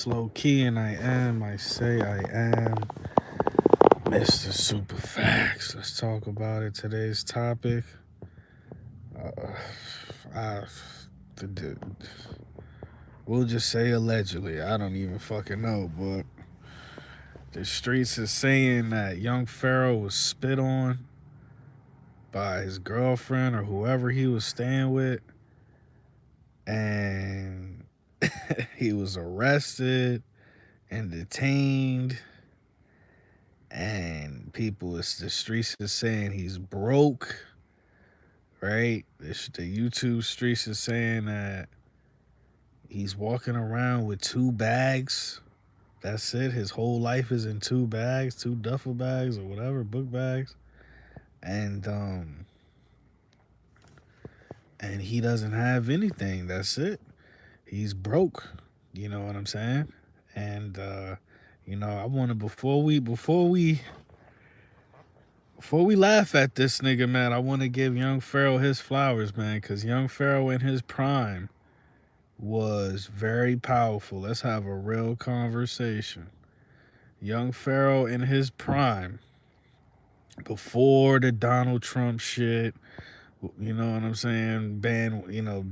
It's low key, and I say I am Mr. Super Facts. Let's talk about it. Today's topic. Uh, I, the, the, we'll just say allegedly. I don't even fucking know, but the streets is saying that young Pharaoh was spit on by his girlfriend or whoever he was staying with, and he was arrested and detained, and the streets is saying he's broke, right? The YouTube streets is saying that he's walking around with two bags. That's it. His whole life is in two bags, two duffel bags or whatever, book bags, and and he doesn't have anything. That's it. He's broke. You know what I'm saying? And I want to before we laugh at this nigga, man, I want to give young Pharaoh his flowers, man, because young Pharaoh in his prime was very powerful. Let's have a real conversation. Young Pharaoh in his prime, before the Donald Trump shit, you know what I'm saying?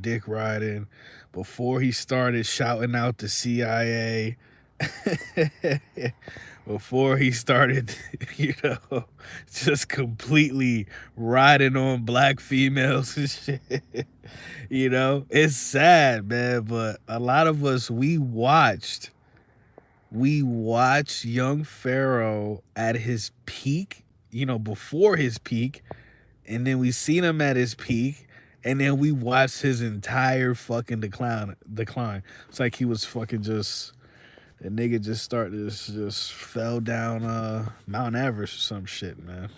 Dick riding, before he started shouting out the CIA, before he started, just completely riding on black females and shit. It's sad, man, but a lot of us, we watched young Pharaoh at his peak, before his peak, and then we seen him at his peak, and then we watched his entire fucking decline. It's like he was fucking just the nigga just fell down Mount Everest or some shit, man.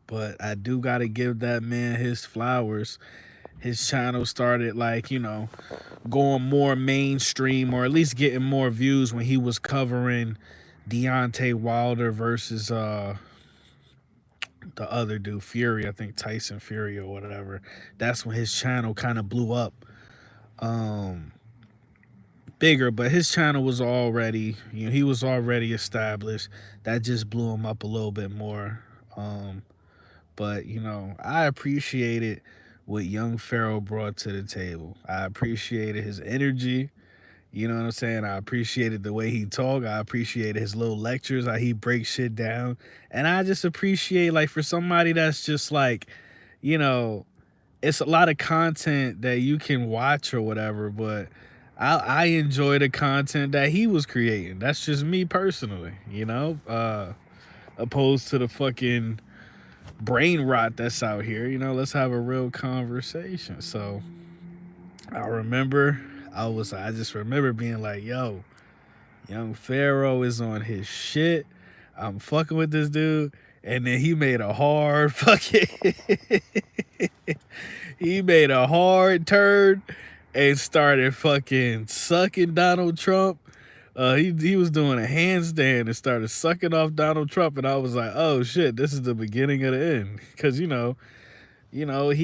But I do gotta give that man his flowers. His channel started going more mainstream, or at least getting more views, when he was covering Deontay Wilder versus the other dude, Fury, I think Tyson Fury or whatever. That's when his channel kind of blew up. Um Bigger, but his channel was already, he was already established. That just blew him up a little bit more. But I appreciated what young Pharaoh brought to the table. I appreciated his energy. You know what I'm saying? I appreciated the way he talked. I appreciated his little lectures, how he breaks shit down. And I just appreciate, like, for somebody that's just like, you know, it's a lot of content that you can watch or whatever, but I enjoy the content that he was creating. That's just me personally, opposed to the fucking brain rot that's out here. Let's have a real conversation. So I just remember being like, yo, young Pharaoh is on his shit. I'm fucking with this dude. And then he made a hard fucking he made a hard turn and started fucking sucking Donald Trump. He was doing a handstand and started sucking off Donald Trump, and I was like, oh shit, this is the beginning of the end. Because he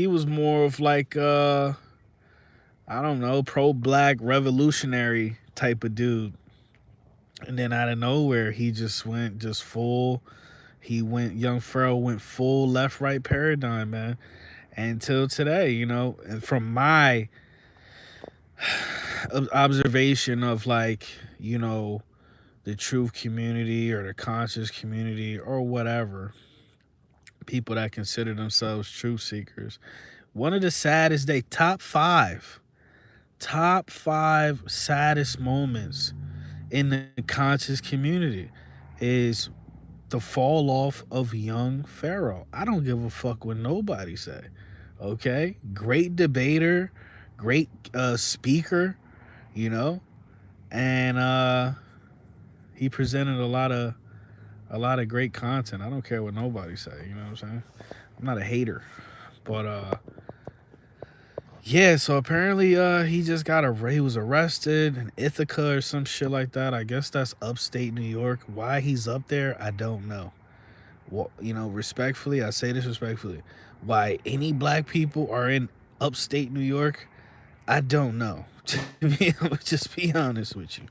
was more of like I don't know, pro-black revolutionary type of dude. And then out of nowhere, he just went just full. Young Pharaoh went full left right paradigm, man. Until today, and from my observation of, like, the truth community or the conscious community or whatever, people that consider themselves truth seekers, one of the saddest top five saddest moments in the conscious community is the fall off of young Pharaoh. I don't give a fuck what nobody say. Okay? Great debater, great speaker, and he presented a lot of great content. I don't care what nobody say, you know what I'm saying? I'm not a hater. But yeah, so apparently he was arrested in Ithaca or some shit like that. I guess that's upstate New York. Why he's up there, I don't know. Well, respectfully, I say this respectfully. Why any black people are in upstate New York, I don't know. I'm gonna just be honest with you.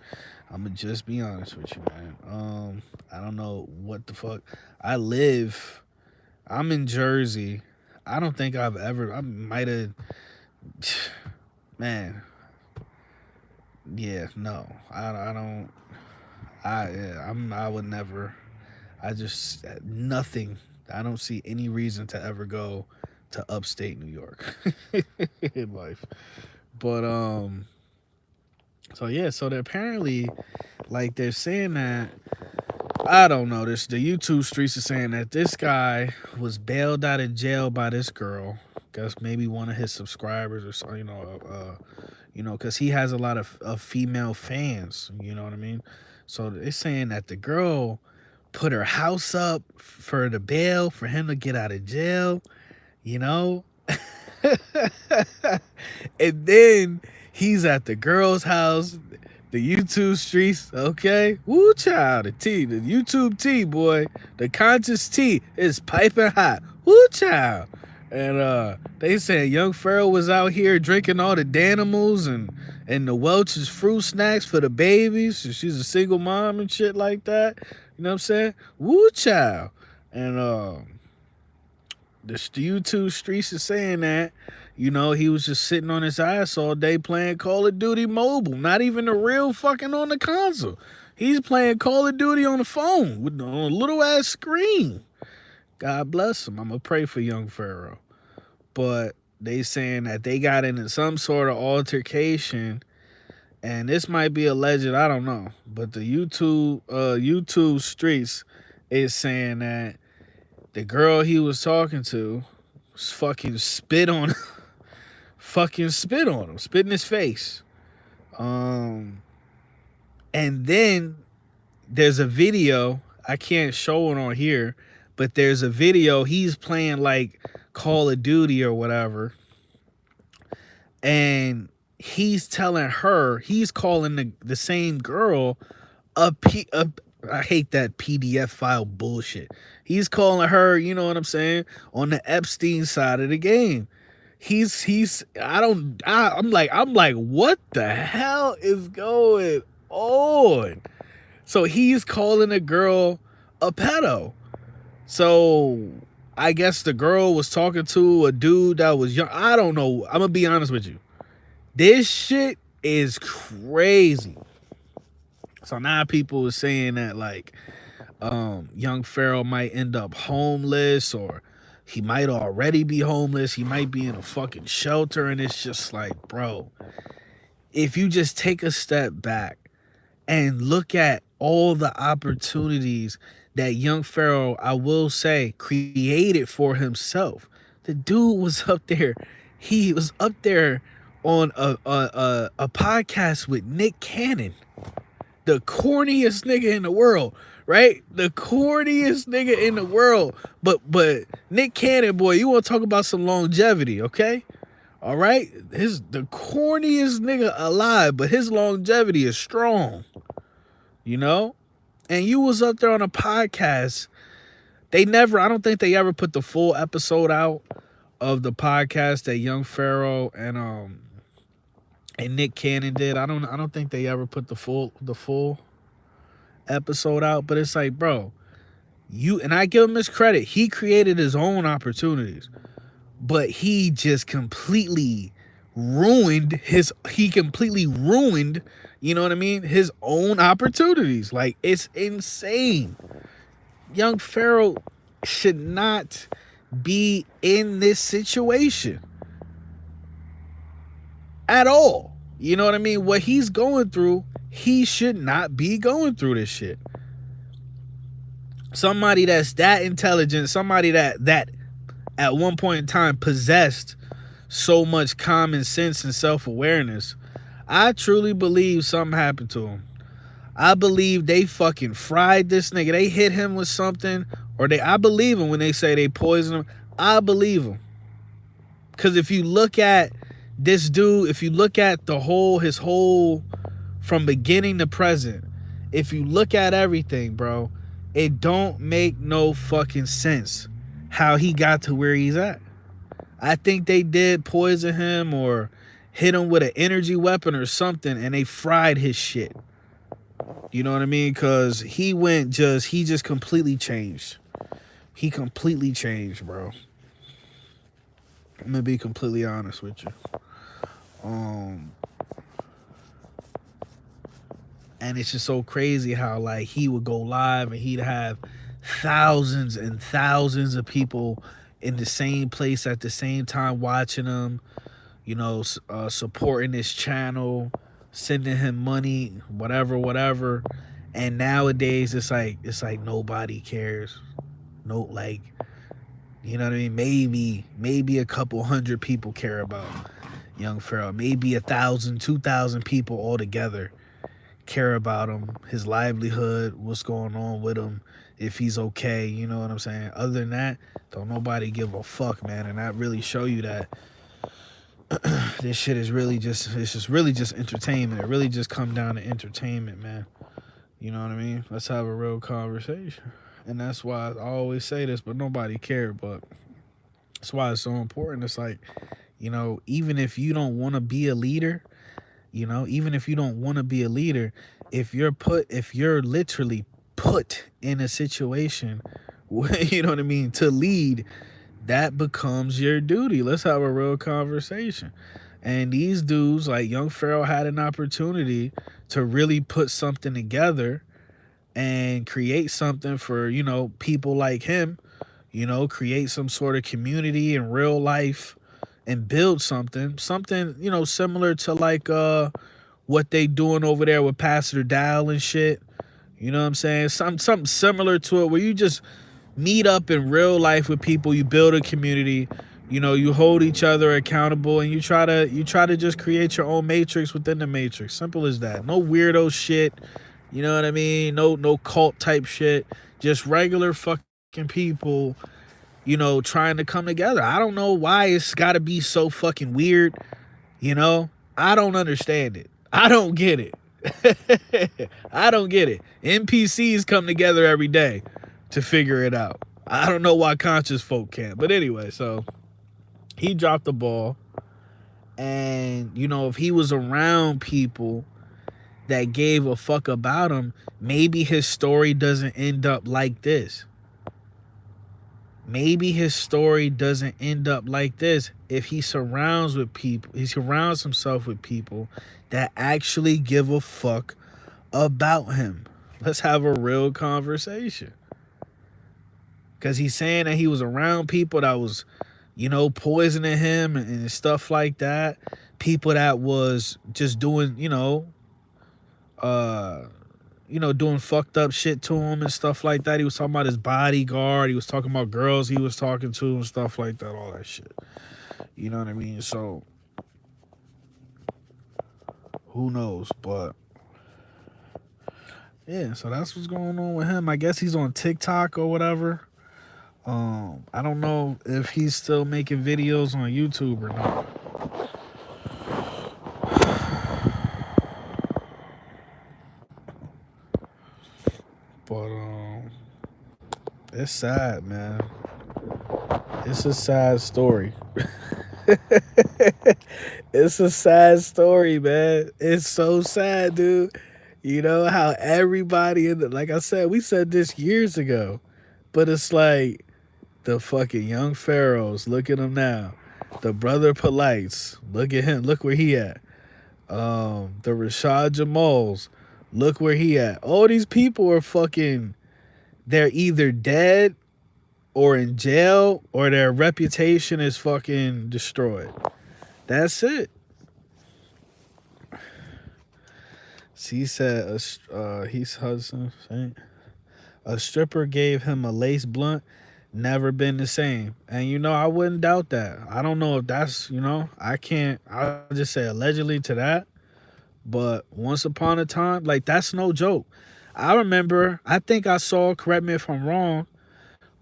I'm gonna just be honest with you, man. I don't know what the fuck. I live. I'm in Jersey. I don't think I've ever. I might have. Man, yeah, no. I don't. Yeah, I would never. I just nothing. I don't see any reason to ever go to upstate New York in life. But so yeah, so they're apparently like they're saying that I don't know this. The YouTube streets are saying that this guy was bailed out of jail by this girl. Guess maybe one of his subscribers or so, because he has a lot of female fans. You know what I mean? So they're saying that the girl put her house up for the bail for him to get out of jail. You know, and then he's at the girl's house, the YouTube streets, okay? Woo child, the YouTube tea, boy. The conscious tea is piping hot. Woo child. And they said young Pharaoh was out here drinking all the Danimals and the Welch's fruit snacks for the babies. So she's a single mom and shit like that. You know what I'm saying? Woo child. And the YouTube streets is saying that, he was just sitting on his ass all day playing Call of Duty Mobile. Not even the real fucking on the console. He's playing Call of Duty on the phone on a little ass screen. God bless him. I'm going to pray for young Pharaoh. But they saying that they got into some sort of altercation. And this might be alleged, I don't know. But the YouTube streets is saying that the girl he was talking to was fucking spit on him. Fucking spit on him. Spit in his face. And then there's a video. I can't show it on here. But there's a video. He's playing like Call of Duty or whatever. And he's telling her, he's calling the same girl I hate that PDF file bullshit. He's calling her, you know what I'm saying, on the Epstein side of the game. I'm like, what the hell is going on? So he's calling a girl a pedo. So I guess the girl was talking to a dude that was young. I don't know. I'm gonna be honest with you. This shit is crazy. So now people are saying that like young Pharaoh might end up homeless, or he might already be homeless. He might be in a fucking shelter. And it's just like, bro, if you just take a step back and look at all the opportunities that young Pharaoh, I will say, created for himself. The dude was up there. He was up there on a podcast with Nick Cannon, the corniest nigga in the world, right? The corniest nigga in the world. But Nick Cannon, boy, you want to talk about some longevity, okay? All right? The corniest nigga alive, but his longevity is strong, you know? And you was up there on a podcast. I don't think they ever put the full episode out of the podcast that young Pharaoh and Nick Cannon did. I don't think they ever put the full episode out, but it's like, bro, and I give him his credit. He created his own opportunities, but he just completely ruined, you know what I mean, his own opportunities. Like, it's insane. Young Pharaoh should not be in this situation at all. You know what I mean? What he's going through, he should not be going through this shit. Somebody that's that intelligent, somebody that at one point in time possessed so much common sense and self-awareness, I truly believe something happened to him. I believe they fucking fried this nigga. They hit him with something, I believe him when they say they poisoned him. I believe him. Because if you look at this dude, if you look at his whole, from beginning to present, if you look at everything, bro, it don't make no fucking sense how he got to where he's at. I think they did poison him, or hit him with an energy weapon or something, and they fried his shit. You know what I mean? Because he just completely changed. He completely changed, bro. I'm gonna be completely honest with you. Um, and it's just so crazy how like he would go live and he'd have thousands and thousands of people in the same place at the same time watching him, you know, supporting his channel, sending him money, whatever, whatever. And nowadays it's like nobody cares. No, like, you know what I mean? Maybe a couple hundred people care about young Pharaoh. Maybe 1,000, 2,000 people altogether care about him, his livelihood, what's going on with him, if he's okay. You know what I'm saying? Other than that, don't nobody give a fuck, man. And that really show you that this shit is really just it's just really just entertainment. It really just come down to entertainment, man. You know what I mean? Let's have a real conversation. And that's why I always say this, but nobody cared. But that's why it's so important. It's like, you know, even if you don't want to be a leader, you know, even if you don't want to be a leader, if you're literally put in a situation where, you know what I mean, to lead, that becomes your duty. Let's have a real conversation. And these dudes, like young Pharaoh, had an opportunity to really put something together and create something for, you know, people like him, you know, create some sort of community in real life and build something, you know, similar to like what they doing over there with Pastor Dow and shit. You know what I'm saying? Something similar to it where you just meet up in real life with people, you build a community, you know, you hold each other accountable, and you try to just create your own matrix within the matrix. Simple as that. No weirdo shit. You know what I mean? No cult type shit. Just regular fucking people, you know, trying to come together. I don't know why it's got to be so fucking weird, you know? I don't understand it. I don't get it. I don't get it. NPCs come together every day to figure it out. I don't know why conscious folk can't. But anyway, so he dropped the ball. And, you know, if he was around people that gave a fuck about him, maybe his story doesn't end up like this. Maybe his story doesn't end up like this if he surrounds himself with people that actually give a fuck about him. Let's have a real conversation. Because he's saying that he was around people that was, you know, poisoning him and stuff like that. People that was just doing, doing fucked up shit to him and stuff like that. He was talking about his bodyguard. He was talking about girls he was talking to and stuff like that. All that shit. You know what I mean? So, who knows? But, yeah, so that's what's going on with him. I guess he's on TikTok or whatever. I don't know if he's still making videos on YouTube or not. But it's sad, man. It's a sad story. It's a sad story, man. It's so sad, dude. You know how everybody like I said, we said this years ago, but it's like the fucking young Pharaohs. Look at him now. The brother Polites. Look at him. Look where he at. The Rashad Jamals. Look where he at. All these people are fucking. They're either dead or in jail or their reputation is fucking destroyed. That's it. He said, he's Hudson. A stripper gave him a lace blunt. Never been the same. And, you know, I wouldn't doubt that. I don't know if that's, you know, I'll just say allegedly to that. But once upon a time, like, that's no joke. I remember, I think I saw, correct me if I'm wrong,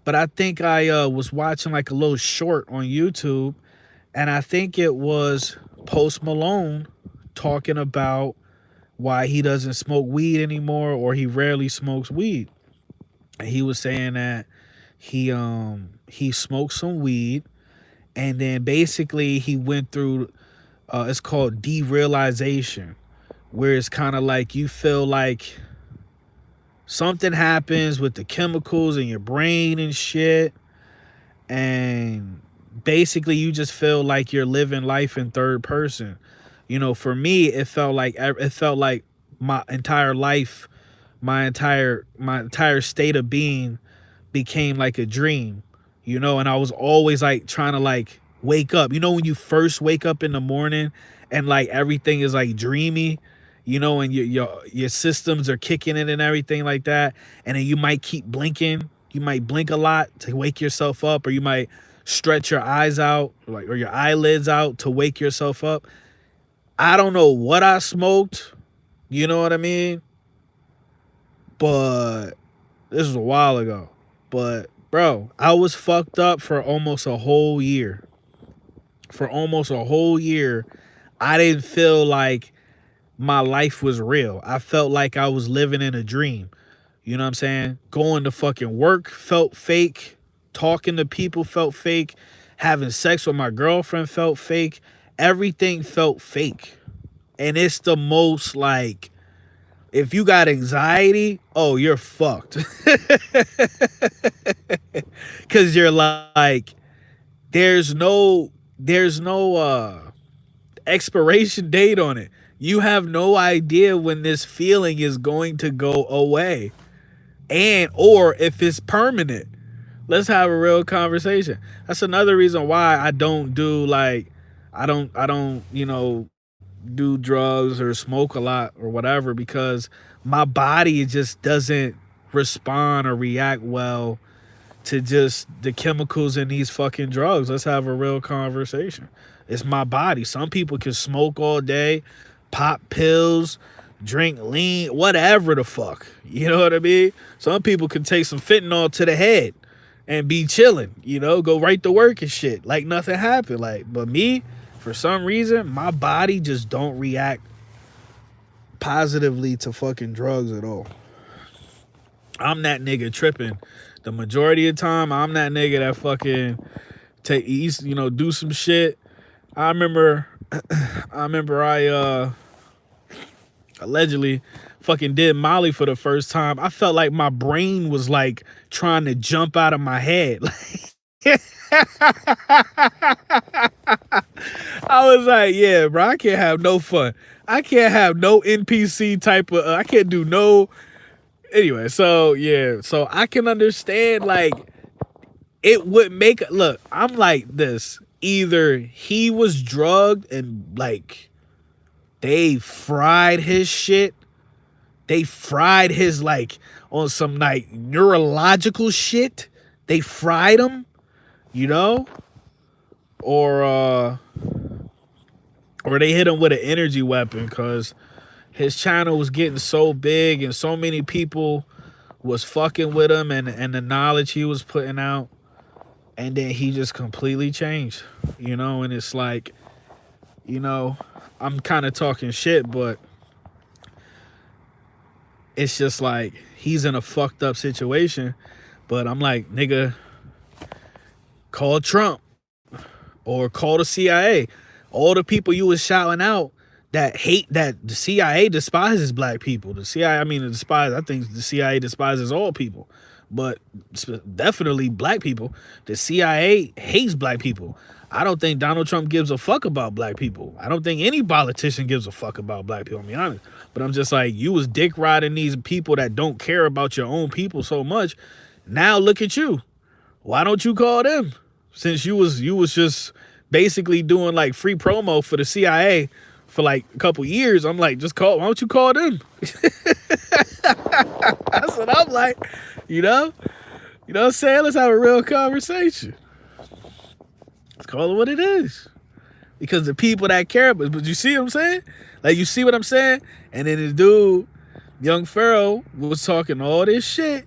but I think I was watching like a little short on YouTube, and I think it was Post Malone talking about why he doesn't smoke weed anymore, or he rarely smokes weed. And he was saying that he smoked some weed, and then basically he went through It's called derealization, where it's kind of like you feel like something happens with the chemicals in your brain and shit, and basically you just feel like you're living life in third person. For me, it felt like my entire life, my entire state of being became like a dream, and I was always like trying to like wake up. When you first wake up in the morning and like everything is like dreamy, and your systems are kicking in and everything like that, and then you might keep blinking. You might blink a lot to wake yourself up, or you might stretch your eyes out, like, or your eyelids out to wake yourself up. I don't know what I smoked, you know what I mean? But this was a while ago. But bro, I was fucked up for almost a whole year. For almost a whole year, I didn't feel like my life was real. I felt like I was living in a dream. You know what I'm saying? Going to fucking work felt fake. Talking to people felt fake. Having sex with my girlfriend felt fake. Everything felt fake. And it's the most like, if you got anxiety, oh, you're fucked. Cause you're like, there's no expiration date on it. You have no idea when this feeling is going to go away, and or if it's permanent. Let's have a real conversation. That's another reason why I don't do like, I don't do drugs or smoke a lot or whatever, because my body just doesn't respond or react well to just the chemicals in these fucking drugs. Let's have a real conversation. It's my body. Some people can smoke all day, pop pills, drink lean, whatever the fuck. You know what I mean? Some people can take some fentanyl to the head and be chilling, go right to work and shit like nothing happened. Like, but me, for some reason, my body just don't react positively to fucking drugs at all. I'm that nigga tripping. The majority of the time, I'm that nigga that fucking do some shit. I remember I allegedly fucking did Molly for the first time. I felt like my brain was like trying to jump out of my head. I was like, yeah, bro, I can't have no fun. I can't have no NPC type of, I can't do no. Anyway, so yeah, so I can understand, like, it would make, look, I'm like this. Either he was drugged and like they fried his shit. They fried his, like, on some like neurological shit. They fried him, or they hit him with an energy weapon, because his channel was getting so big and so many people was fucking with him, and the knowledge he was putting out, and then he just completely changed, and it's like, I'm kind of talking shit, but it's just like he's in a fucked up situation. But I'm like, nigga, call Trump or call the CIA. All the people you was shouting out that hate, that the CIA despises black people. The CIA, I think the CIA despises all people, but definitely black people. The CIA hates black people. I don't think Donald Trump gives a fuck about black people. I don't think any politician gives a fuck about black people, I'll be honest. But I'm just like, you was dick riding these people that don't care about your own people so much. Now look at you. Why don't you call them? Since you was just basically doing like free promo for the CIA for like a couple years, I'm like, why don't you call them? That's what I'm like, You know what I'm saying? Let's have a real conversation. Let's call it what it is. Because the people that care, but you see what I'm saying? Like, you see what I'm saying? And then this dude, young Pharaoh, was talking all this shit.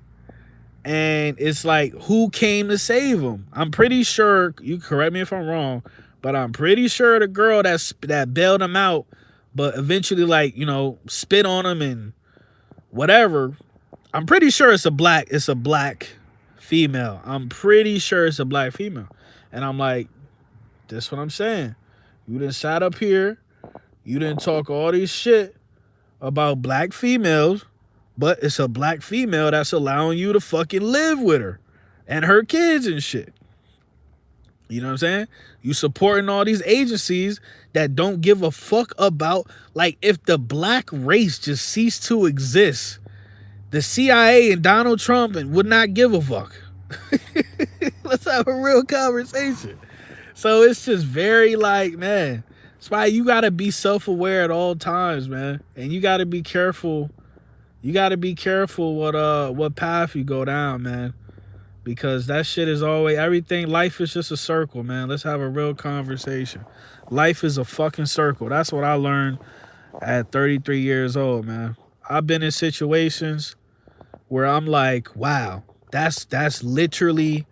And it's like, who came to save him? I'm pretty sure, you correct me if I'm wrong, but I'm pretty sure the girl that bailed him out, but eventually, like, spit on him and whatever. I'm pretty sure it's a black female. I'm pretty sure it's a black female. And I'm like, that's what I'm saying. You done sat up here You didn't talk all this shit about black females, but it's a black female that's allowing you to fucking live with her and her kids and shit. You know what I'm saying? You supporting all these agencies that don't give a fuck about, like, if the black race just ceased to exist, the CIA and Donald Trump would not give a fuck. Let's have a real conversation. So it's just very like, man, that's why you gotta be self-aware at all times, man. And you gotta be careful. You gotta be careful what path you go down, man. Because that shit is always everything. Life is just a circle, man. Let's have a real conversation. Life is a fucking circle. That's what I learned at 33 years old, man. I've been in situations where I'm like, wow, that's literally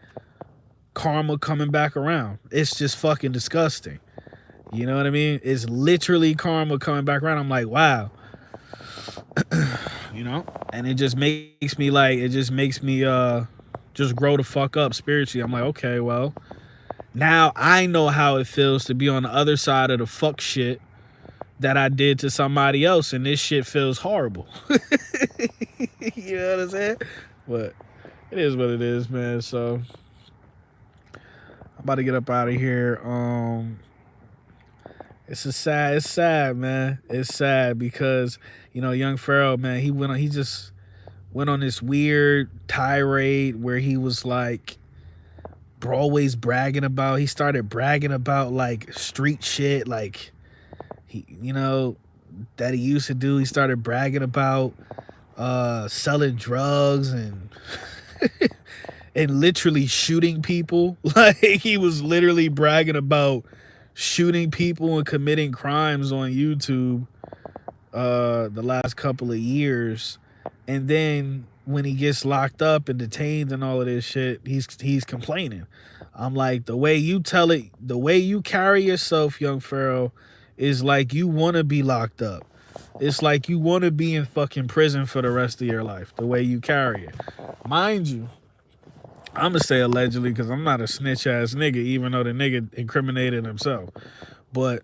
karma coming back around. It's just fucking disgusting. You know what I mean? It's literally karma coming back around. I'm like, wow. You know? And it just makes me just grow the fuck up spiritually. I'm like, okay, well, now I know how it feels to be on the other side of the fuck shit that I did to somebody else, and this shit feels horrible. You know what I'm saying? But it is what it is, man. So I'm about to get up out of here. It's sad, man. It's sad because, you know, young Pharaoh, man, he just went on this weird tirade where he was like always he started bragging about like street shit, like that he used to do. He started bragging about selling drugs and and literally shooting people. Like, he was literally bragging about shooting people and committing crimes on YouTube the last couple of years. And then when he gets locked up and detained and all of this shit, he's complaining. I'm like, the way you tell it, the way you carry yourself, young Pharaoh, is like you want to be locked up. It's like you want to be in fucking prison for the rest of your life, the way you carry it. Mind you, I'm going to say allegedly because I'm not a snitch ass nigga, even though the nigga incriminated himself. But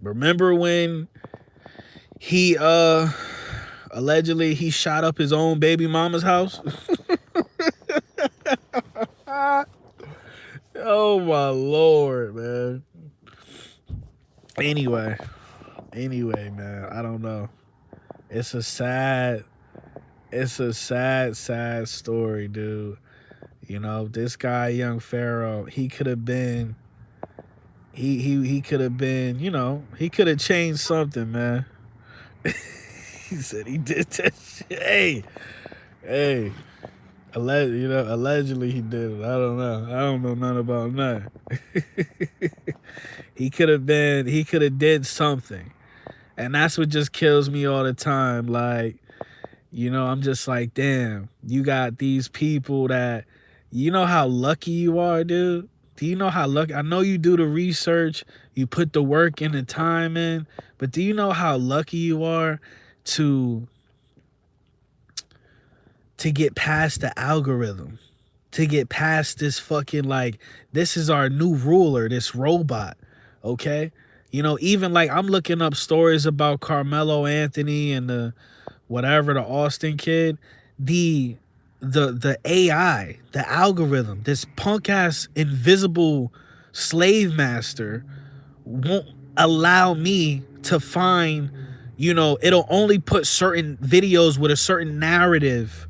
remember when he allegedly he shot up his own baby mama's house? Oh my Lord, man. Anyway, man, I don't know. It's a sad story, dude. You know, this guy, young Pharaoh, he could have been, he could have been, you know, he could have changed something, man. He said he did that shit. Hey, allegedly he did it. I don't know nothing about that. He could have did something. And that's what just kills me all the time. Like, you know, I'm just like, damn, you got these people that, you know how lucky you are, dude? Do you know how lucky? I know you do the research, you put the work and the time in, but do you know how lucky you are to get past the algorithm, to get past this fucking, like, this is our new ruler, this robot, okay? You know, even like I'm looking up stories about Carmelo Anthony and the Austin kid, the AI, the algorithm, this punk ass invisible slave master won't allow me to find, you know, it'll only put certain videos with a certain narrative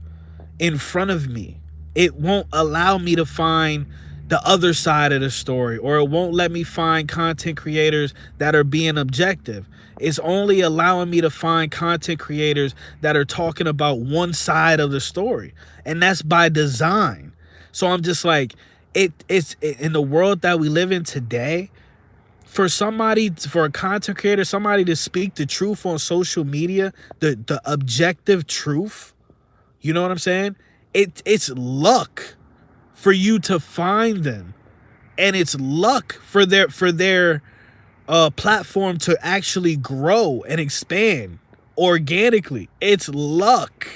in front of me. It won't allow me to find the other side of the story, or it won't let me find content creators that are being objective. It's only allowing me to find content creators that are talking about one side of the story, and that's by design. So I'm just like, it's in the world that we live in today, for a content creator, somebody to speak the truth on social media, the objective truth, you know what I'm saying? It's luck for you to find them, and it's luck for their platform to actually grow and expand organically. It's luck.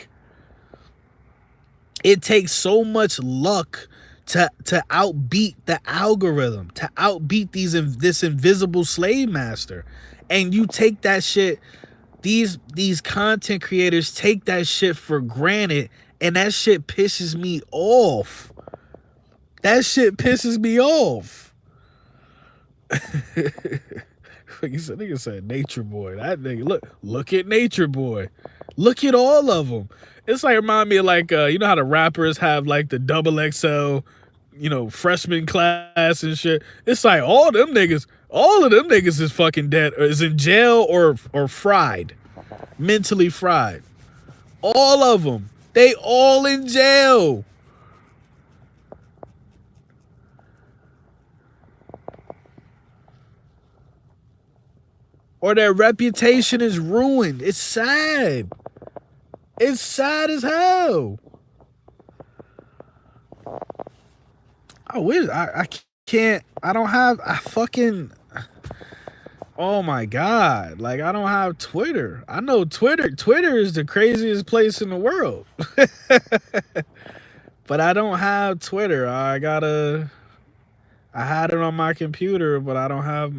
It takes so much luck to outbeat the algorithm, to outbeat this invisible slave master. And you take that shit, these content creators take that shit for granted, and that shit pisses me off. That shit pisses me off. Nigga said Nature Boy. That nigga, look at Nature Boy. Look at all of them. It's like remind me of like you know how the rappers have like the double XL, you know, freshman class and shit. It's like all of them niggas is fucking dead, or is in jail or fried, mentally fried. All of them, they all in jail. Or their reputation is ruined. It's sad. It's sad as hell. I wish I can't. I don't have. I fucking. Oh my god! Like I don't have Twitter. I know Twitter. Twitter is the craziest place in the world. But I don't have Twitter. I gotta. I had it on my computer, but I don't have.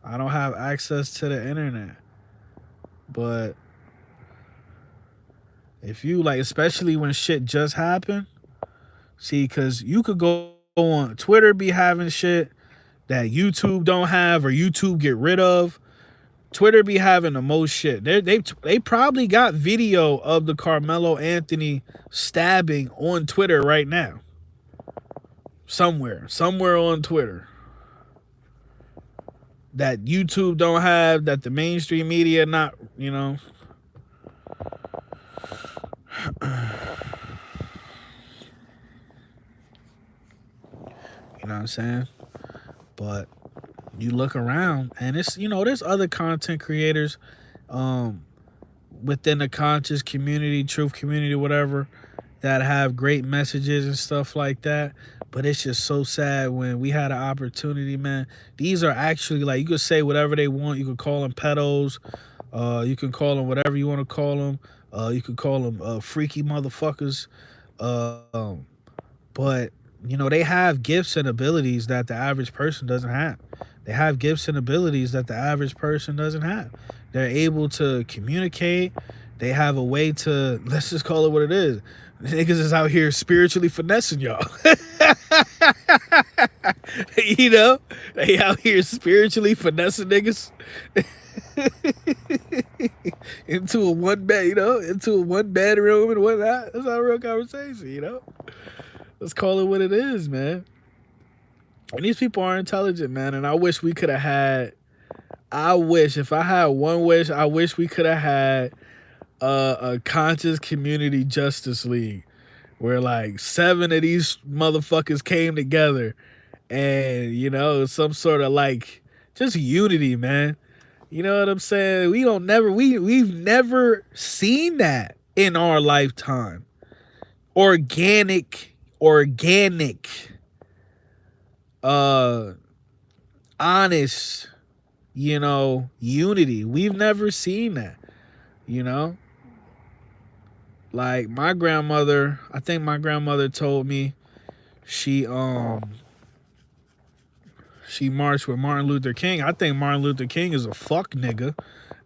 I don't have access to the internet. But if you like, especially when shit just happened, see, because you could go on Twitter, be having shit that YouTube don't have or YouTube get rid of. Twitter be having the most shit. They probably got video of the Carmelo Anthony stabbing on Twitter right now. Somewhere on Twitter. That YouTube don't have, that the mainstream media not, you know. You know what I'm saying? But you look around and it's, you know, there's other content creators within the conscious community, truth community, whatever, that have great messages and stuff like that. But it's just so sad when we had an opportunity, man. These are actually, like, you could say whatever they want. You could call them pedos. You can call them whatever you want to call them. You could call them freaky motherfuckers. But, you know, they have gifts and abilities that the average person doesn't have. They have gifts and abilities that the average person doesn't have. They're able to communicate. They have a way to, let's just call it what it is. Niggas is out here spiritually finessing y'all. You know? They out here spiritually finessing niggas. Into a one bed, you know? Into a one bedroom and whatnot. That's our real conversation, you know? Let's call it what it is, man. And these people are intelligent, man. And I wish we could have had, if I had one wish, I wish we could have had a conscious community justice league where like 7 of these motherfuckers came together and, you know, some sort of like just unity, man. You know what I'm saying? We've never seen that in our lifetime. Organic, honest, you know, unity. We've never seen that, you know? Like my grandmother, I think my grandmother told me she marched with Martin Luther King. I think Martin Luther King is a fuck nigga.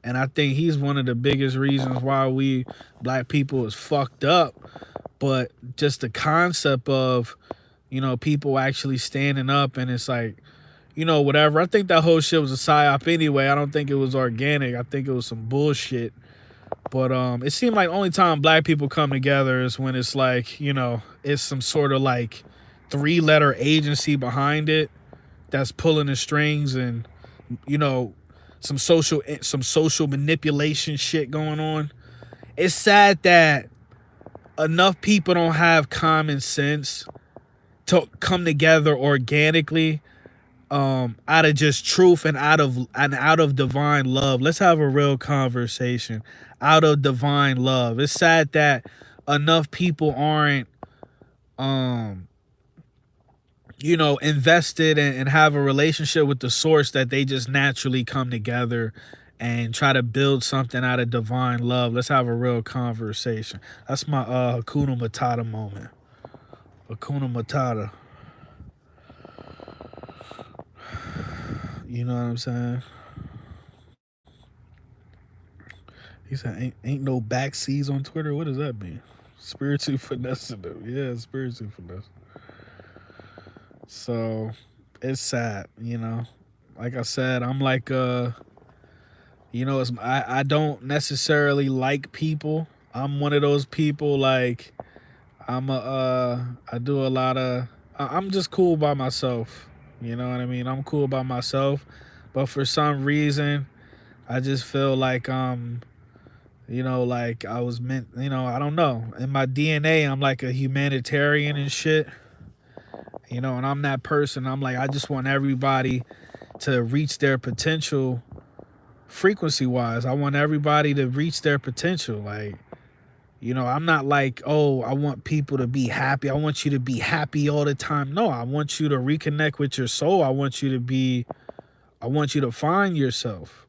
And I think he's one of the biggest reasons why we black people is fucked up. But just the concept of, you know, people actually standing up and it's like, you know, whatever. I think that whole shit was a psyop anyway. I don't think it was organic. I think it was some bullshit. But it seemed like the only time black people come together is when it's like, you know, it's some sort of like 3-letter agency behind it that's pulling the strings and, you know, some social manipulation shit going on. It's sad that enough people don't have common sense to come together organically out of just truth and out of divine love. Let's have a real conversation out of divine love. It's sad that enough people aren't you know, invested and have a relationship with the source that they just naturally come together and try to build something out of divine love. Let's have a real conversation. That's my Hakuna Matata moment. Hakuna Matata. You know what I'm saying? He said, ain't no backseas on Twitter. What does that mean? Spiritually finessing them. Yeah, spiritually finessing. So it's sad, you know. Like I said, I'm like I don't necessarily like people. I'm one of those people like I do a lot of I'm just cool by myself. You know what I mean? I'm cool by myself. But for some reason, I just feel like like I was meant, I don't know. In my DNA, I'm like a humanitarian and shit. And I'm that person. I'm like, I just want everybody to reach their potential frequency wise. I want everybody to reach their potential. Like, I'm not like, oh, I want people to be happy. I want you to be happy all the time. No, I want you to reconnect with your soul. I want you to find yourself.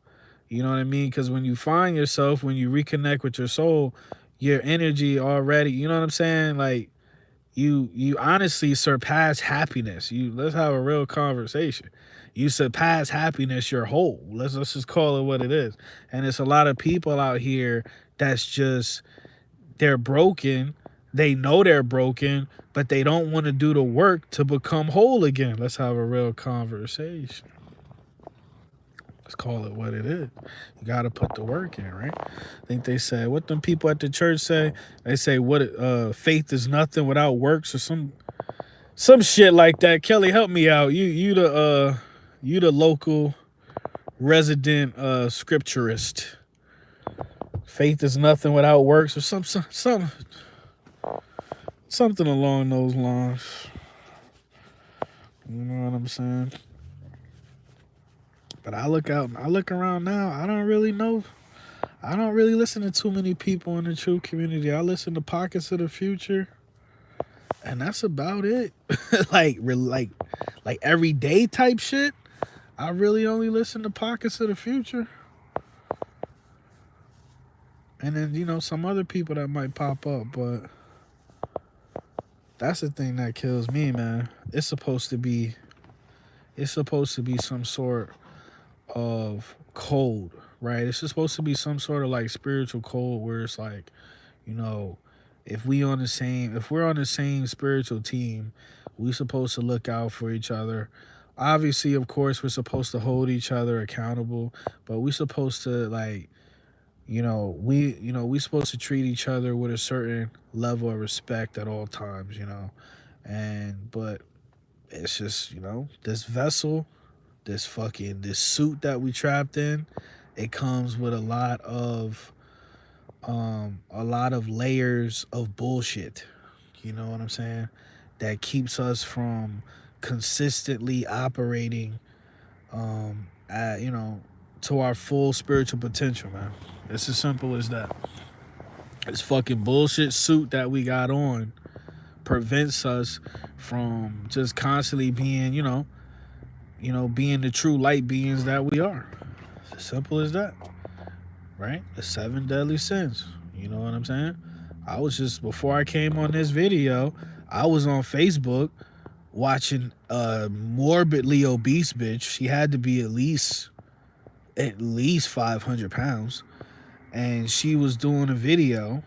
You know what I mean? Because when you find yourself, when you reconnect with your soul, your energy already, you know what I'm saying? Like, you honestly surpass happiness. Let's have a real conversation. You surpass happiness, you're whole. Let's just call it what it is. And it's a lot of people out here that's just they're broken. They know they're broken, but they don't want to do the work to become whole again. Let's have a real conversation. Let's call it what it is. You got to put the work in, right? I think they say, what them people at the church say? They say, faith is nothing without works or some shit like that. Kelly, help me out. You the local resident scripturist. Faith is nothing without works or something along those lines. You know what I'm saying? But I look around now. I don't really know. I don't really listen to too many people in the true community. I listen to Pockets of the Future, and that's about it. like everyday type shit. I really only listen to Pockets of the Future, and then some other people that might pop up. But that's the thing that kills me, man. It's supposed to be some sort of code, right? It's just supposed to be some sort of like spiritual code where it's like, if we're on the same spiritual team, we supposed to look out for each other. Obviously, of course, we're supposed to hold each other accountable, but we supposed to we supposed to treat each other with a certain level of respect at all times, but it's just, this vessel, this suit that we trapped in, it comes with a lot of layers of bullshit. You know what I'm saying? That keeps us from consistently operating at to our full spiritual potential, man. It's as simple as that. This fucking bullshit suit that we got on prevents us from just constantly being, being the true light beings that we are. It's as simple as that, right? The 7 deadly sins. You know what I'm saying? Before I came on this video, I was on Facebook watching a morbidly obese bitch. She had to be at least 500 pounds. And she was doing a video.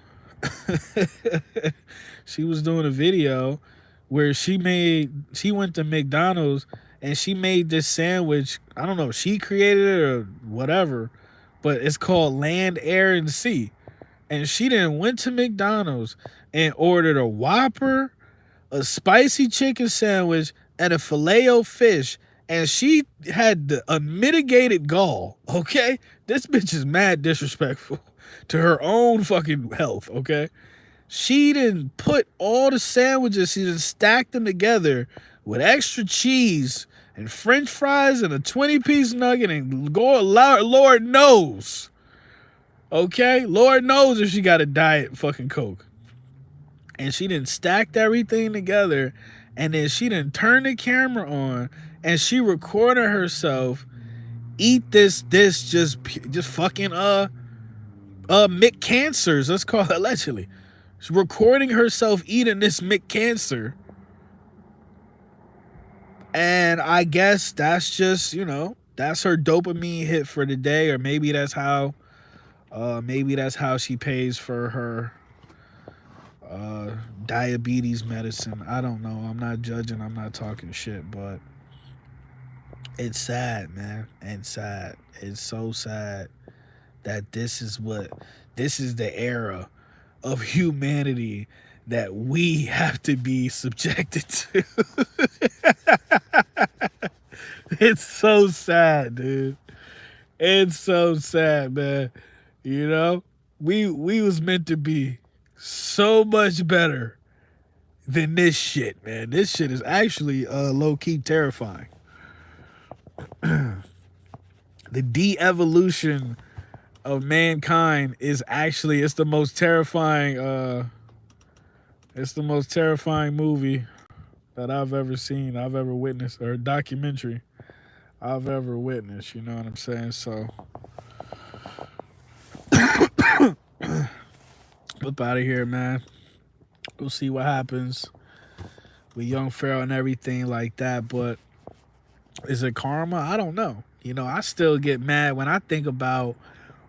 She was doing a video where she went to McDonald's and she made this sandwich. I don't know if she created it or whatever, but it's called Land, Air, and Sea. And she then went to McDonald's and ordered a Whopper, a spicy chicken sandwich, and a Filet-O-Fish. And she had the unmitigated gall, okay? This bitch is mad disrespectful to her own fucking health, okay? She didn't put all the sandwiches, she just stacked them together with extra cheese and french fries and a 20-piece nugget and Lord knows, okay? Lord knows if she got a diet fucking Coke. And she didn't stacked everything together, and then she didn't turn the camera on, and she recorded herself eat this just fucking McCancers. Let's call it allegedly. She's recording herself eating this McCancer. And I guess that's just, that's her dopamine hit for the day, or maybe that's how Maybe that's how she pays for her diabetes medicine. I don't know. I'm not judging. I'm not talking shit, but it's sad, man. It's sad. It's so sad that this is the era of humanity that we have to be subjected to. It's so sad, dude. It's so sad, man. You know, we was meant to be so much better than this shit, man. This shit is actually low key terrifying. The de-evolution of mankind is actually it's the most terrifying movie that I've ever seen, I've ever witnessed, or documentary I've ever witnessed. You know what I'm saying? So, up out of here, man. We'll see what happens with young Pharaoh and everything like that. But is it karma? I don't know. You know, I still get mad when I think about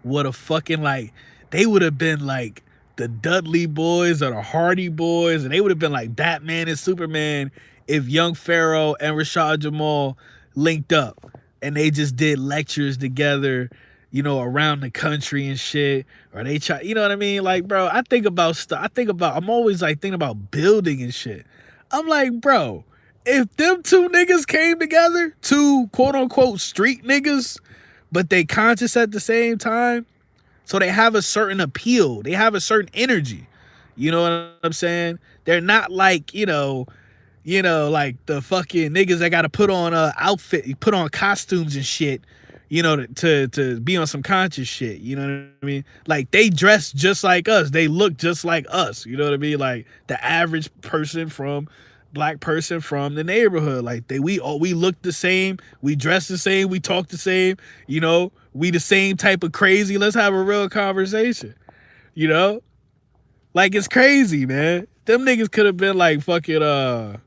what a fucking like they would have been like the Dudley boys or the Hardy boys, and they would have been like Batman and Superman if young Pharaoh and Rashad Jamal linked up and they just did lectures together, you know, around the country and shit. Or they try, you know what I mean? Like, bro, I think about stuff. I'm always like thinking about building and shit. I'm like, bro, if them two niggas came together, two quote unquote street niggas, but they conscious at the same time, so they have a certain appeal. They have a certain energy. You know what I'm saying? They're not like, like the fucking niggas that gotta put on put on costumes and shit, you know, to be on some conscious shit. You know what I mean? Like they dress just like us. They look just like us. You know what I mean? Like the average black person from the neighborhood. Like we look the same, we dress the same, we talk the same, you know, we the same type of crazy. Let's have a real conversation. You know? Like it's crazy, man. Them niggas could have been like fucking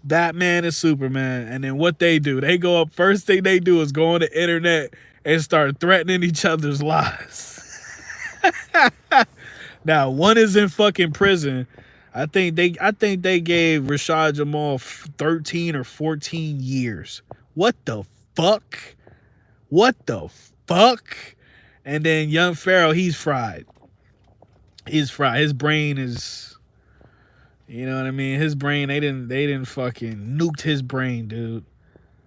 Batman and Superman, and then what they do, they go up, first thing they do is go on the internet and start threatening each other's lives. Now one is in fucking prison. I think they gave Rashad Jamal 13 or 14 years. What the fuck? What the fuck? And then young Pharaoh, he's fried. He's fried. His brain is, you know what I mean? His brain, they didn't fucking nuked his brain, dude.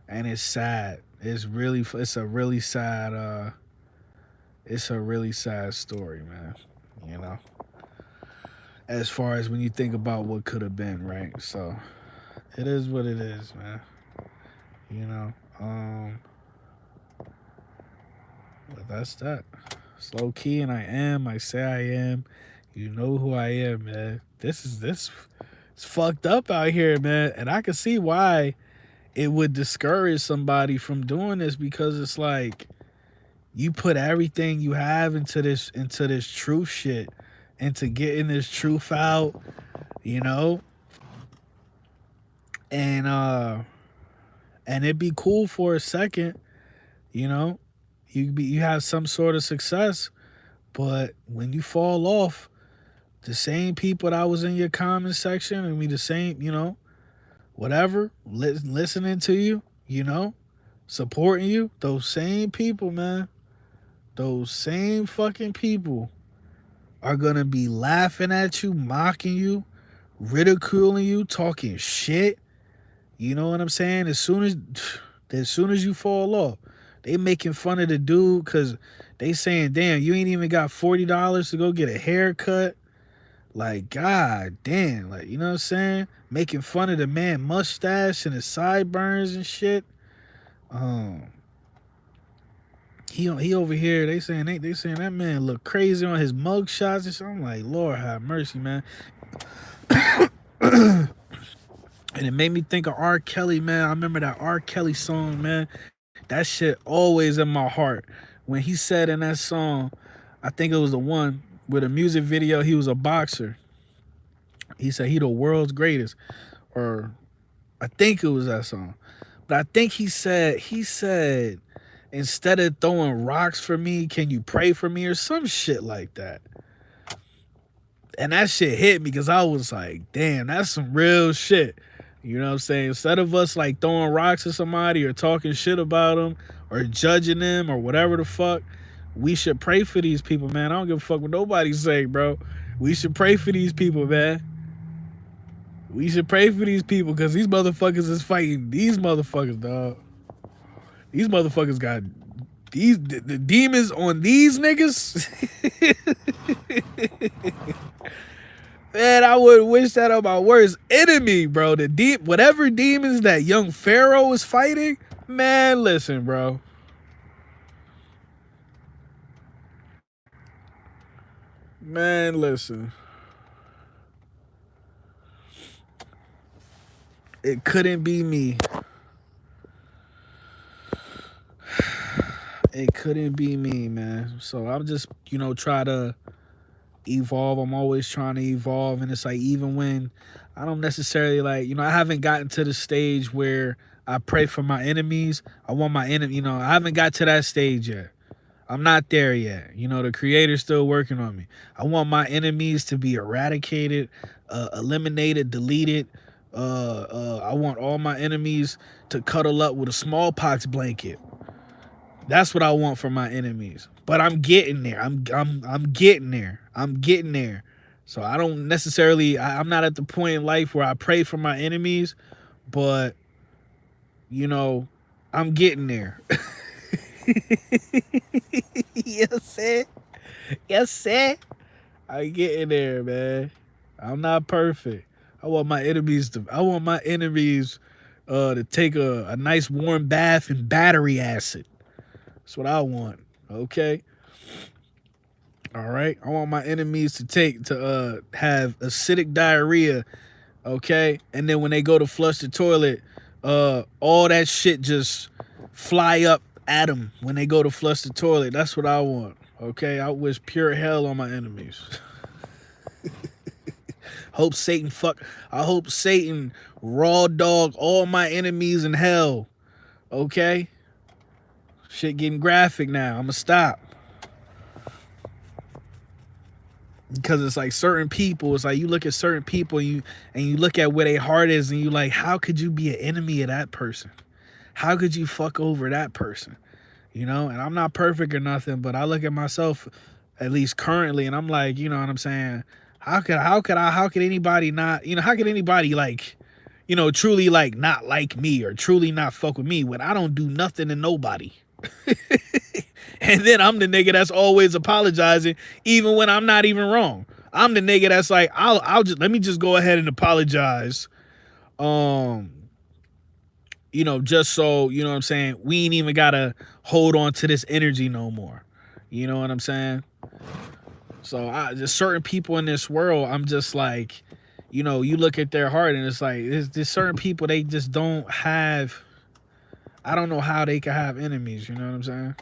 And it's sad. It's a really sad story, man. You know? As far as when you think about what could have been, right? So it is what it is, man. You know, but that's that. It's low key, and I say I am. You know who I am, man. This it's fucked up out here, man. And I can see why it would discourage somebody from doing this, because it's like you put everything you have into this truth shit, into getting this truth out, you know, and it'd be cool for a second, you know, you have some sort of success, but when you fall off, the same people that was in your comment section and be the same, you know, whatever, listening to you, you know, supporting you, those same people, man, those same fucking people are gonna be laughing at you, mocking you, ridiculing you, talking shit. You know what I'm saying? As soon as you fall off, they making fun of the dude because they saying, "Damn, you ain't even got $40 to go get a haircut." Like, god damn, like, you know what I'm saying? Making fun of the man mustache and his sideburns and shit. Um, he over here. They saying that man look crazy on his mug shots and shit. I'm like, Lord have mercy, man. And it made me think of R. Kelly, man. I remember that R. Kelly song, man. That shit always in my heart. When he said in that song, I think it was the one with a music video, he was a boxer. He said he the world's greatest. Or I think it was that song. But I think he said instead of throwing rocks for me, can you pray for me or some shit like that? And that shit hit me because I was like, damn, that's some real shit. You know what I'm saying? Instead of us like throwing rocks at somebody or talking shit about them or judging them or whatever the fuck, we should pray for these people, man. I don't give a fuck what nobody say, bro. We should pray for these people, man. We should pray for these people because these motherfuckers is fighting these motherfuckers, dog. These motherfuckers got the demons on these niggas. Man, I would wish that on my worst enemy, bro. Whatever demons that young Pharaoh is fighting, man, listen, bro. Man, listen. It couldn't be me. It couldn't be me, man. So I'm just, try to evolve. I'm always trying to evolve. And it's like, even when I don't necessarily like, I haven't gotten to the stage where I pray for my enemies. I want my enemy, I haven't got to that stage yet. I'm not there yet. The creator's still working on me. I want my enemies to be eradicated, eliminated, deleted. I want all my enemies to cuddle up with a smallpox blanket. That's what I want for my enemies. But I'm getting there. I'm getting there. I'm getting there. So I don't necessarily I'm not at the point in life where I pray for my enemies, but I'm getting there. Yes, sir. Yes, sir. I'm getting there, man. I'm not perfect. I want my enemies to take a nice warm bath in battery acid. That's what I want. Okay. All right. I want my enemies to have acidic diarrhea. Okay. And then when they go to flush the toilet, all that shit just fly up at them when they go to flush the toilet. That's what I want. Okay. I wish pure hell on my enemies. I hope Satan raw dog all my enemies in hell. Okay. Shit getting graphic now. I'ma stop. Because it's like certain people, it's like you look at certain people and you look at where their heart is and you like, how could you be an enemy of that person? How could you fuck over that person? And I'm not perfect or nothing, but I look at myself, at least currently, and I'm like, you know what I'm saying? How could anybody not, how could anybody like, truly like not like me or truly not fuck with me when I don't do nothing to nobody? And then I'm the nigga that's always apologizing, even when I'm not even wrong. I'm the nigga that's like, let me just go ahead and apologize. Just so, you know what I'm saying, we ain't even gotta hold on to this energy no more. You know what I'm saying? So just certain people in this world, I'm just like, you look at their heart and it's like, there's certain people, they just don't have, I don't know how they can have enemies, you know what I'm saying?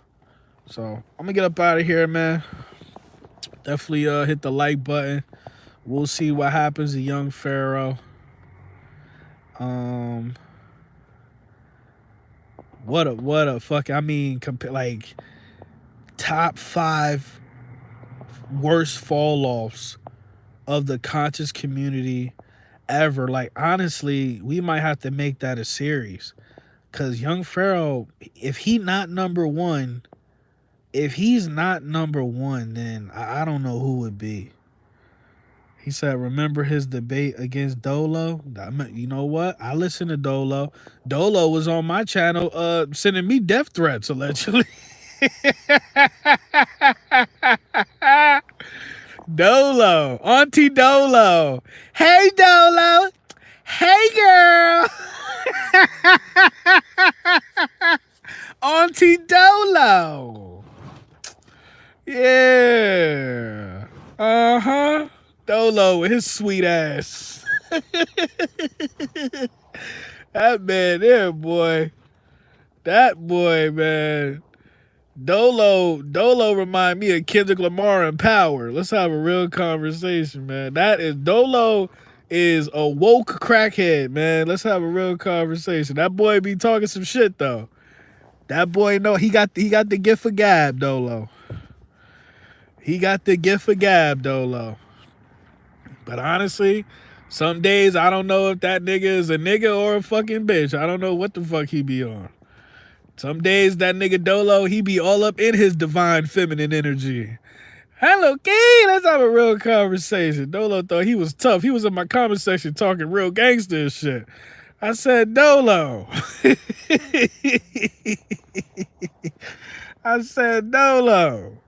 So I'm gonna get up out of here, man. Definitely hit the like button. We'll see what happens to young Pharaoh. What a fuck, like top 5 worst fall offs of the conscious community ever. Like, honestly, we might have to make that a series. Cause young Pharaoh, if he's not number one, then I don't know who would be. He said, remember his debate against Dolo? You know what? I listened to Dolo. Dolo was on my channel sending me death threats, allegedly. Dolo. Auntie Dolo. Hey, Dolo. Hey, girl. Auntie Dolo. Yeah. Uh-huh. Dolo with his sweet ass. That man there, boy. That boy, man. Dolo remind me of Kendrick Lamar and Power. Let's have a real conversation, man. Dolo is a woke crackhead, man. Let's have a real conversation. That boy be talking some shit, though. That boy know he got the gift of gab, Dolo. He got the gift of gab, Dolo. But honestly, some days I don't know if that nigga is a nigga or a fucking bitch. I don't know what the fuck he be on. Some days that nigga Dolo, he be all up in his divine feminine energy. Hello, Key. Let's have a real conversation. Dolo thought he was tough. He was in my comment section talking real gangster and shit. I said, Dolo. I said, Dolo.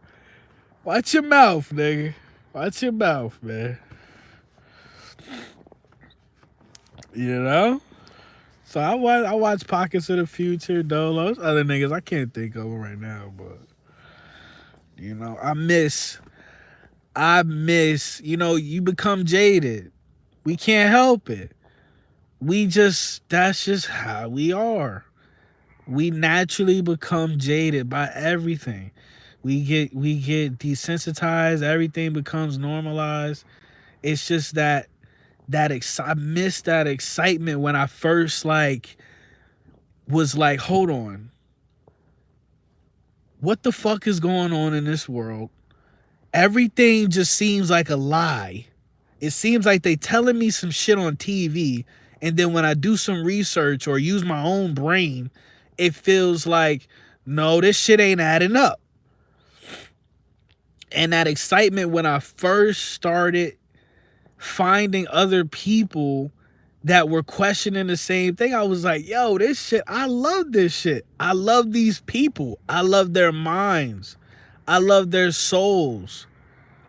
Watch your mouth, nigga. Watch your mouth, man. You know? So I watch Pockets of the Future, Dolo. Those other niggas I can't think of them right now, but you know, I miss, you know, you become jaded. We can't help it. That's just how we are. We naturally become jaded by everything. We get desensitized, everything becomes normalized. It's just that I miss that excitement when I first like was like, hold on. What the fuck is going on in this world? Everything just seems like a lie. It seems like they telling me some shit on TV, and then when I do some research or use my own brain, it feels like, no, this shit ain't adding up. And that excitement when I first started finding other people that were questioning the same thing, I was like, yo, this shit, I love this shit. I love these people. I love their minds. I love their souls.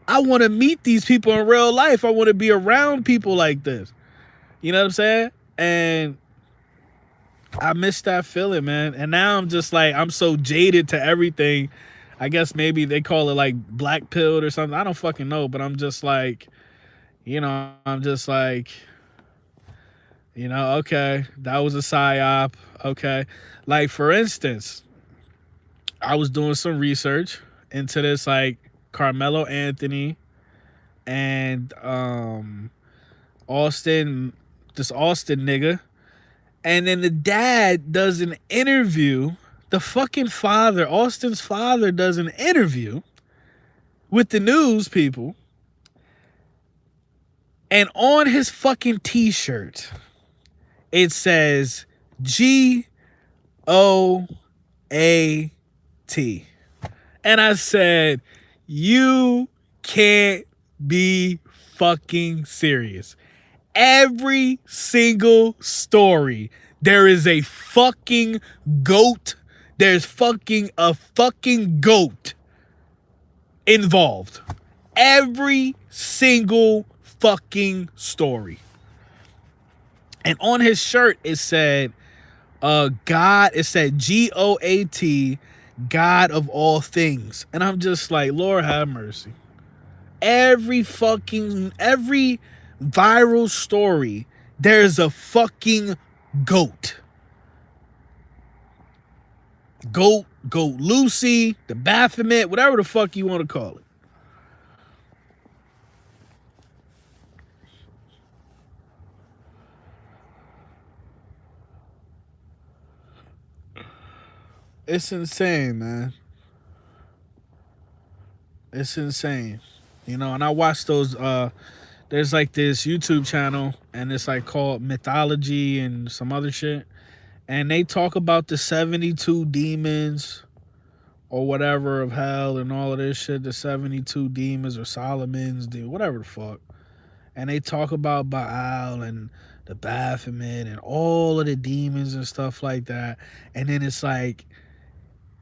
I want to meet these people in real life. I want to be around people like this. You know what I'm saying? And I miss that feeling, man. And now I'm just like, I'm so jaded to everything. I guess maybe they call it like black pilled or something. I don't fucking know, but I'm just like, you know, I'm just like, you know, okay, that was a psyop. Okay. Like, for instance, I was doing some research into this, like, Carmelo Anthony and Austin, this Austin nigga. And then the dad does an interview. The fucking father, Austin's father, does an interview with the news people. And on his fucking t-shirt, it says GOAT. And I said, you can't be fucking serious. Every single story, there is a fucking goat. There's fucking a fucking goat involved. Every single fucking story. And on his shirt, it said, God, it said GOAT, God of all things. And I'm just like, Lord have mercy. Every viral story, there's a fucking goat. Goat Lucy, the Baphomet, whatever the fuck you want to call it. It's insane, man. It's insane. You know, and I watch those there's like this YouTube channel and it's like called Mythology and some other shit. And they talk about the 72 demons or whatever of hell and all of this shit, the 72 demons or Solomon's, whatever the fuck. And they talk about Baal and the Baphomet and all of the demons and stuff like that. And then it's like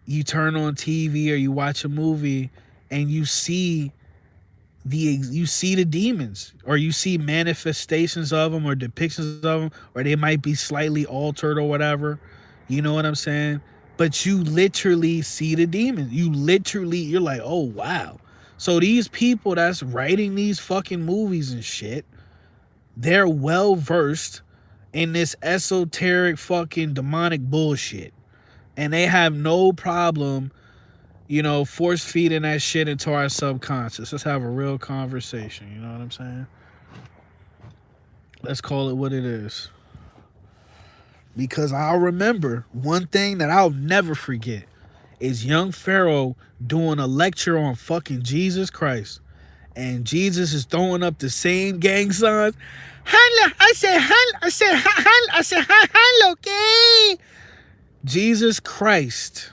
you turn on TV or you watch a movie and you see the demons, or you see manifestations of them or depictions of them, or they might be slightly altered or whatever. You know what I'm saying? But you literally see the demons. You're like, oh wow. So these people that's writing these fucking movies and shit, they're well versed in this esoteric fucking demonic bullshit. And they have no problem, you know, force feeding that shit into our subconscious. Let's have a real conversation. You know what I'm saying? Let's call it what it is. because I'll remember one thing that I'll never forget is young Pharaoh doing a lecture on fucking Jesus Christ. And Jesus is throwing up the same gang signs. I said, okay. Jesus Christ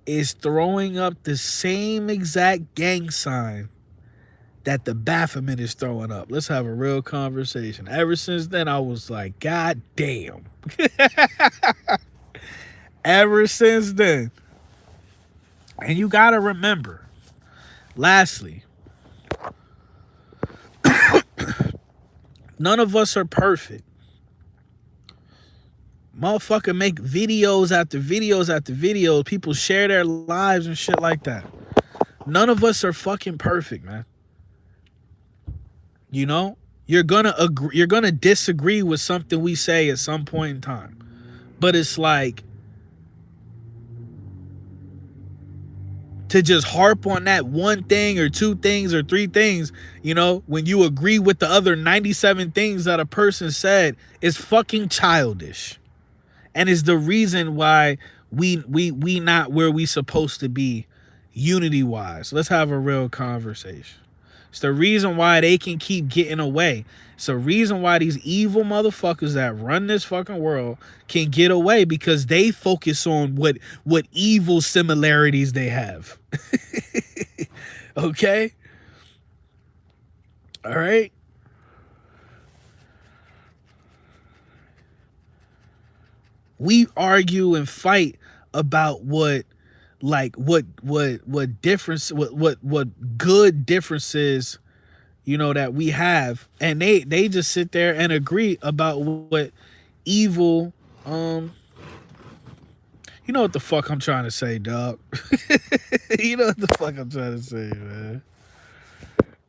is throwing up the same exact gang sign that the Baphomet is throwing up. Let's have a real conversation. Ever since then, I was like, God damn. Ever since then. And you gotta remember, lastly, none of us are perfect. Motherfucker make videos after videos after videos. People share their lives and shit like that. None of us are fucking perfect, man. You know, you're gonna disagree with something we say at some point in time. But it's like, to just harp on that one thing or two things or three things, you know, when you agree with the other 97 things that a person said, is fucking childish. And is the reason why we not where we supposed to be unity wise. Let's have a real conversation. It's the reason why they can keep getting away. It's the reason why these evil motherfuckers that run this fucking world can get away, because they focus on what evil similarities they have. Okay? All right? We argue and fight about what difference, what good differences, you know, that we have, and they just sit there and agree about what evil, you know what the fuck I'm trying to say, dog. You know what the fuck I'm trying to say, man.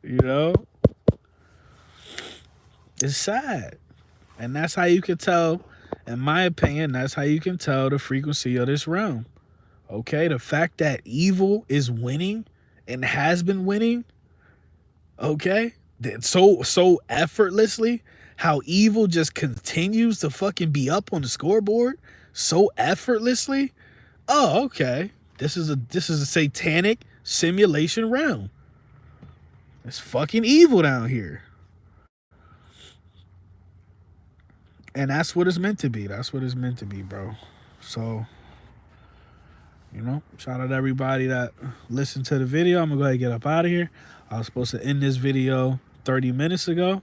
You know, it's sad, and that's how you can tell. In my opinion, that's how you can tell the frequency of this realm. Okay, the fact that evil is winning and has been winning. Okay, so effortlessly, how evil just continues to fucking be up on the scoreboard so effortlessly. Oh, okay. This is a satanic simulation realm. It's fucking evil down here. And that's what it's meant to be. That's what it's meant to be, bro. So, you know, shout out to everybody that listened to the video. I'm gonna go ahead and get up out of here. I was supposed to end this video 30 minutes ago,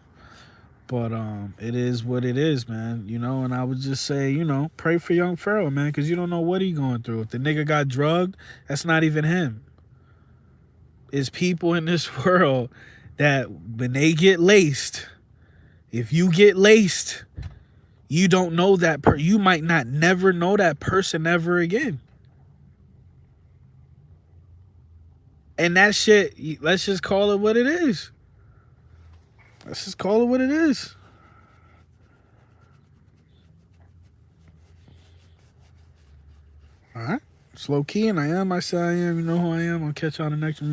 but it is what it is, man. You know, and I would just say, you know, pray for young Pharaoh, man, because you don't know what he going through. If the nigga got drugged, that's not even him. It's people in this world that when they get laced, if you get laced, you don't know that you might not never know that person ever again. And that shit, let's just call it what it is. Let's just call it what it is. All right. It's low key, and I am. I say I am. You know who I am. I'll catch you on the next one.